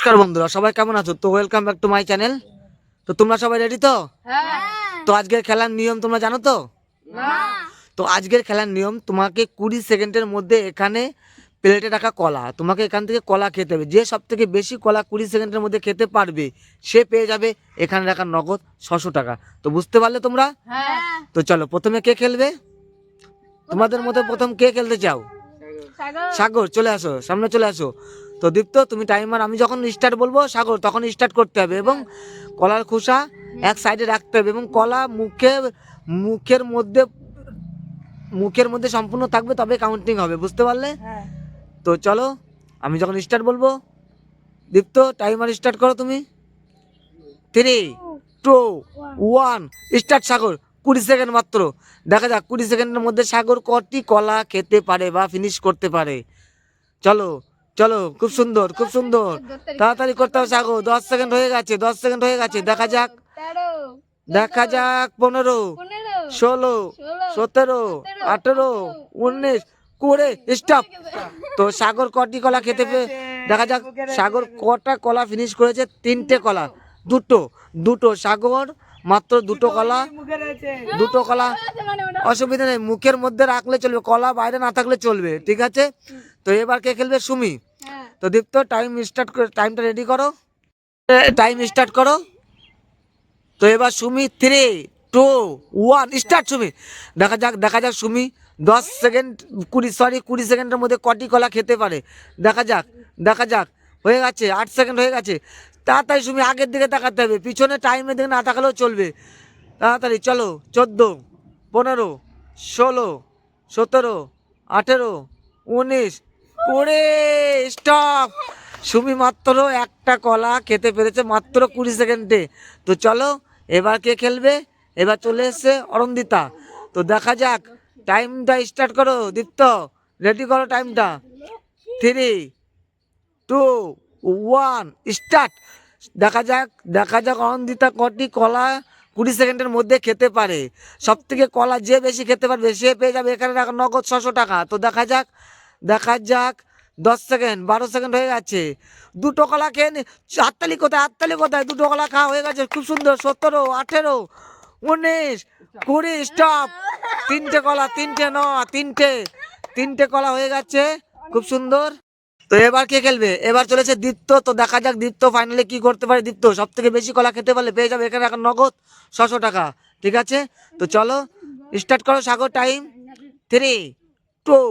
নমস্কার বন্ধুরা, সবাই কেমন আছো? তো welcome back to my channel. তো তোমরা সবাই রেডি তো? তো আজকের খেলার নিয়ম তোমরা জানো তো? তো আজকের খেলার নিয়ম, তোমাকে 20 সেকেন্ডের মধ্যে এখানে প্লেটে রাখা কলা, তোমাকে এখান থেকে কলা খেতে হবে। যে সব থেকে বেশি কলা 20 সেকেন্ডের মধ্যে খেতে পারবে সে পেয়ে যাবে এখানে রাখা নগদ 600 টাকা। তো বুঝতে পারলে তোমরা? তো চলো, প্রথমে কে খেলবে? তোমাদের মধ্যে প্রথম কে খেলতে চাও? সাগর, চলে আসো, সামনে চলে আসো। তো দীপ্ত, তুমি টাইমার, আমি যখন স্টার্ট বলবো সাগর তখন স্টার্ট করতে হবে, এবং কলার খোসা এক সাইডে রাখতে হবে, এবং কলা মুখের মধ্যে মুখের মধ্যে সম্পূর্ণ থাকবে, তবে কাউন্টিং হবে। বুঝতে পারলে? তো চলো, আমি যখন স্টার্ট বলবো, দীপ্ত টাইমার স্টার্ট করো তুমি। 3, 2, 1 স্টার্ট। সাগর 20 সেকেন্ড মাত্র। দেখা যাক 20 সেকেন্ডের মধ্যে সাগর কটি কলা খেতে পারে বা ফিনিশ করতে পারে। চলো চলো, খুব সুন্দর, খুব সুন্দর, তাড়াতাড়ি করতে হবে সাগর। 10 সেকেন্ড হয়ে গেছে, 10 সেকেন্ড হয়ে গেছে। দেখা যাক, দেখা যাক। 15, 16, 17, 18, 19, 20 স্টপ। তো সাগর কটি কলা খেতে দেখা যাক সাগর কটা কলা ফিনিশ করেছে। 3টে কলা, দুটো সাগর মাত্র দুটো কলা, অসুবিধা নেই, মুখের মধ্যে রাখলে চলবে, কলা বাইরে না থাকলে চলবে। ঠিক আছে? তো এবার কে খেলবে? সুমি। তো দীপ্ত টাইম স্টার্ট করে, টাইমটা রেডি করো, টাইম স্টার্ট করো। তো এবার সুমি 3, 2, 1 স্টার্ট। সুমি, দেখা যাক সুমি 10 সেকেন্ড 20 সেকেন্ডের মধ্যে কটি কলা খেতে পারে। দেখা যাক। হয়ে গেছে, 8 সেকেন্ড হয়ে গেছে। তাড়াতাড়ি সুমি, আগের দিকে তাকাতে হবে, পিছনে টাইমের দিকে না তাকালেও চলবে। তাড়াতাড়ি চলো। 14, 15, 16, 17, 18, 19, 20 স্টপ। সুমি মাত্র একটা কলা খেতে পেরেছে মাত্র 20 সেকেন্ডে। তো চলো, এবার কে খেলবে? এবার চলে এসছে অরন্দিতা। তো দেখা যাক, টাইমটা স্টার্ট করো দীপ্ত, রেডি করো টাইমটা। 3, 2, 1 স্টার্ট। দেখা যাক অরন্দিতা কটি কলা 20 সেকেন্ডের মধ্যে খেতে পারে। সব থেকে কলা যে বেশি খেতে পারবে সে পেয়ে যাবে এখানে নগদ 600 টাকা। তো দেখা যাক। 10 সেকেন্ড, 12 সেকেন্ড হয়ে গেছে। দুটো কলা খেয়ে হাততালি কোথায়? দুটো কলা খাওয়া হয়ে গেছে, খুব সুন্দর। 17, 18, 19, 20 স্টপ। 3টে কলা, 3টে নয়, তিনটে কলা হয়ে গেছে, খুব সুন্দর। তো এবার কে খেলবে? এবার চলেছে দীপ্ত। তো দেখা যাক দীপ্ত ফাইনালি কি করতে পারে। দীপ্ত সব থেকে বেশি কলা খেতে পারলে পেয়ে যাবে এখানে এখন নগদ 600 টাকা। ঠিক আছে? তো চলো, স্টার্ট করো সাগর। Time 3, 2,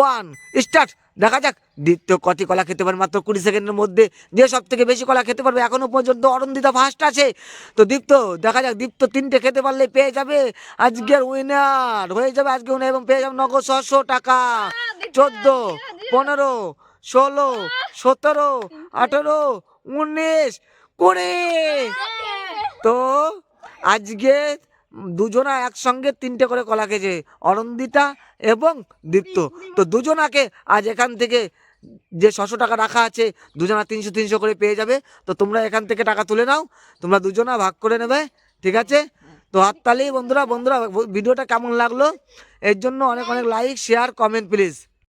1 start. দেখা যাক দীপ্ত কটি কলা খেতে পারে মাত্র 20 সেকেন্ডের মধ্যে। যে সব থেকে বেশি কলা খেতে পারবে, এখনো পর্যন্ত অরন্দিতা ফার্স্ট আছে। তো দীপ্ত, দেখা যাক দীপ্ত 3টে খেতে পারলে পেয়ে যাবে আজকের উইনার, হয়ে যাবে আজকে উইনার, এবং পেয়ে যাবে নগদ 600 টাকা। 14, 15, 16, 17, 18, 19, 20। তো আজকে দুজনা একসঙ্গে 3টে করে কলা খেয়েছে, অরন্দিতা এবং দীপ্ত। তো দুজনাকে আজ এখান থেকে যে 600 টাকা রাখা আছে, দুজনা 300 করে পেয়ে যাবে। তো তোমরা এখান থেকে টাকা তুলে নাও, তোমরা দুজনা ভাগ করে নেবে। ঠিক আছে? তো হাততালি বন্ধুরা। ভিডিওটা কেমন লাগলো এর জন্য অনেক লাইক, শেয়ার, কমেন্ট প্লিজ।